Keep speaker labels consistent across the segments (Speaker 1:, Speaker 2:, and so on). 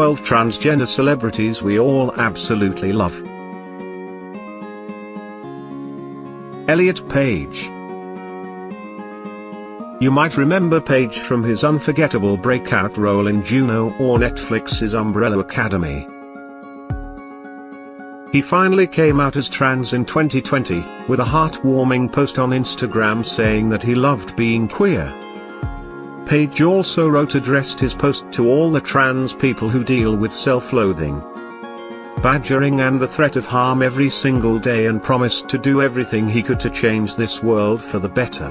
Speaker 1: 12 transgender celebrities we all absolutely love. Elliot Page. You might remember Page from his unforgettable breakout role in Juno or Netflix's Umbrella Academy. He finally came out as trans in 2020, with a heartwarming post on Instagram saying that he loved being queer. Page also wrote addressed his post to all the trans people who deal with self-loathing, badgering and the threat of harm every single day, and promised to do everything he could to change this world for the better.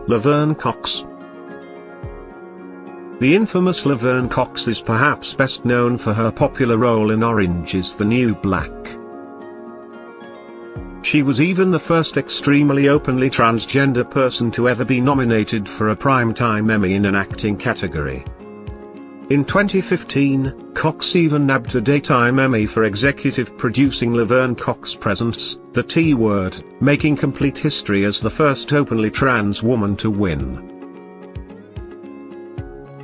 Speaker 1: Laverne Cox. The infamous Laverne Cox is perhaps best known for her popular role in Orange is the New Black. She was even the first extremely openly transgender person to ever be nominated for a Primetime Emmy in an acting category. In 2015, Cox even nabbed a Daytime Emmy for executive producing Laverne Cox Presents The T Word, making complete history as the first openly trans woman to win.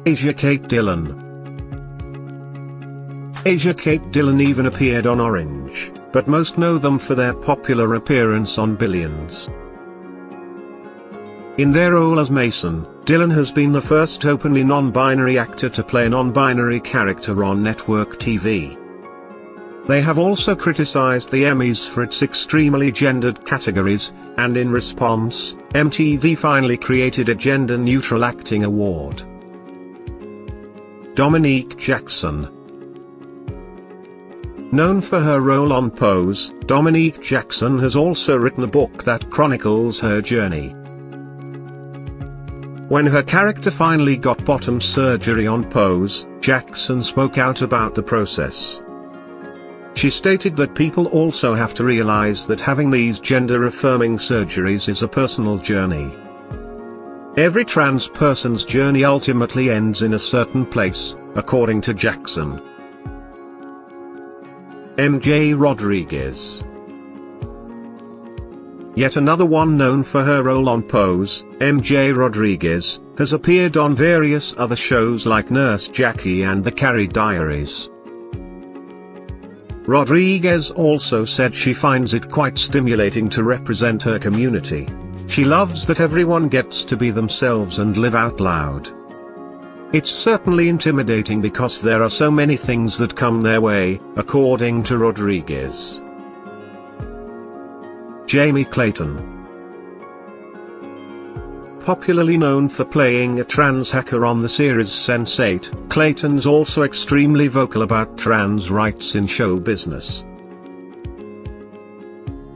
Speaker 1: Asia Kate Dillon. Asia Kate Dillon even appeared on Orange, but most know them for their popular appearance on Billions. In their role as Mason, Dillon has been the first openly non-binary actor to play a non-binary character on network TV. They have also criticized the Emmys for its extremely gendered categories, and in response, MTV finally created a gender-neutral acting award. Dominique Jackson. Known for her role on Pose, Dominique Jackson has also written a book that chronicles her journey. When her character finally got bottom surgery on Pose, Jackson spoke out about the process. She stated that people also have to realize that having these gender-affirming surgeries is a personal journey. Every trans person's journey ultimately ends in a certain place, according to Jackson. MJ Rodriguez. Yet another one known for her role on Pose, MJ Rodriguez, has appeared on various other shows like Nurse Jackie and The Carrie Diaries. Rodriguez also said she finds it quite stimulating to represent her community. She loves that everyone gets to be themselves and live out loud. It's certainly intimidating because there are so many things that come their way, according to Rodriguez. Jamie Clayton. Popularly known for playing a trans hacker on the series Sense8, Clayton's also extremely vocal about trans rights in show business.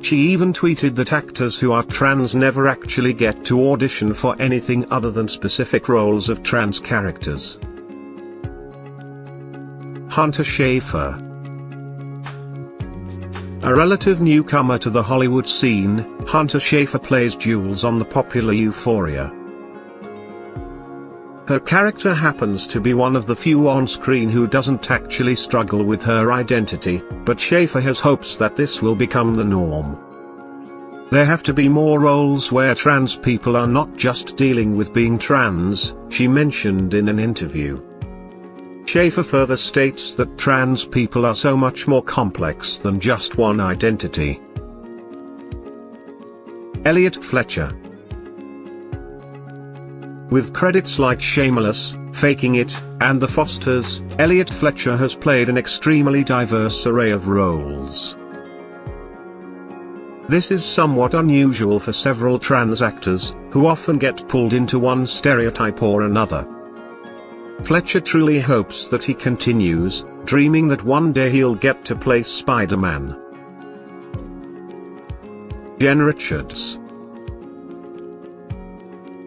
Speaker 1: She even tweeted that actors who are trans never actually get to audition for anything other than specific roles of trans characters. Hunter Schafer. A relative newcomer to the Hollywood scene, Hunter Schafer plays Jules on the popular Euphoria. Her character happens to be one of the few on-screen who doesn't actually struggle with her identity, but Schafer has hopes that this will become the norm. There have to be more roles where trans people are not just dealing with being trans, she mentioned in an interview. Schafer further states that trans people are so much more complex than just one identity. Elliot Fletcher. With credits like Shameless, Faking It, and The Fosters, Elliot Fletcher has played an extremely diverse array of roles. This is somewhat unusual for several trans actors, who often get pulled into one stereotype or another. Fletcher truly hopes that he continues, dreaming that one day he'll get to play Spider-Man. Jen Richards.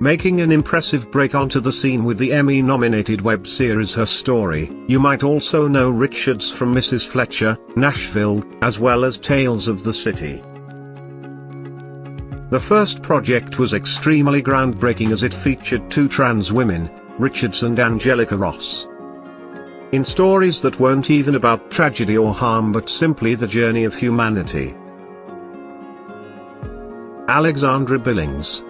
Speaker 1: Making an impressive break onto the scene with the Emmy-nominated web series Her Story, you might also know Richards from Mrs. Fletcher, Nashville, as well as Tales of the City. The first project was extremely groundbreaking as it featured two trans women, Richards and Angelica Ross. In stories that weren't even about tragedy or harm but simply the journey of humanity. Alexandra Billings.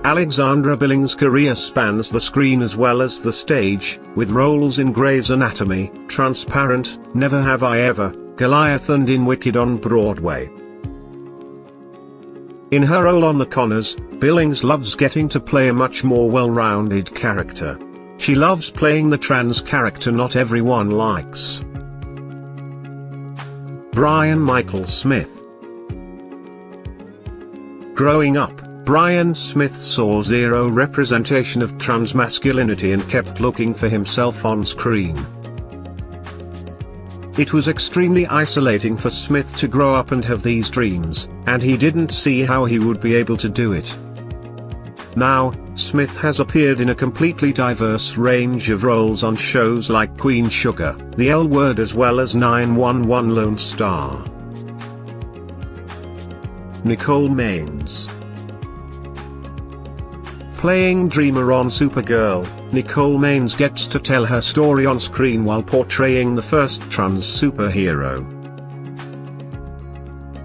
Speaker 1: Alexandra Billings' career spans the screen as well as the stage, with roles in Grey's Anatomy, Transparent, Never Have I Ever, Goliath and in Wicked on Broadway. In her role on The Conners, Billings loves getting to play a much more well-rounded character. She loves playing the trans character not everyone likes. Brian Michael Smith. Growing up, Brian Smith saw zero representation of trans masculinity and kept looking for himself on screen. It was extremely isolating for Smith to grow up and have these dreams, and he didn't see how he would be able to do it. Now, Smith has appeared in a completely diverse range of roles on shows like Queen Sugar, The L Word as well as 911 Lone Star. Nicole Maines. Playing Dreamer on Supergirl, Nicole Maines gets to tell her story on screen while portraying the first trans superhero.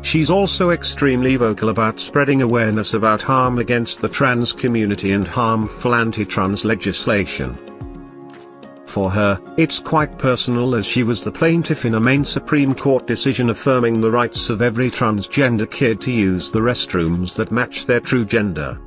Speaker 1: She's also extremely vocal about spreading awareness about harm against the trans community and harmful anti-trans legislation. For her, it's quite personal as she was the plaintiff in a Maine Supreme Court decision affirming the rights of every transgender kid to use the restrooms that match their true gender.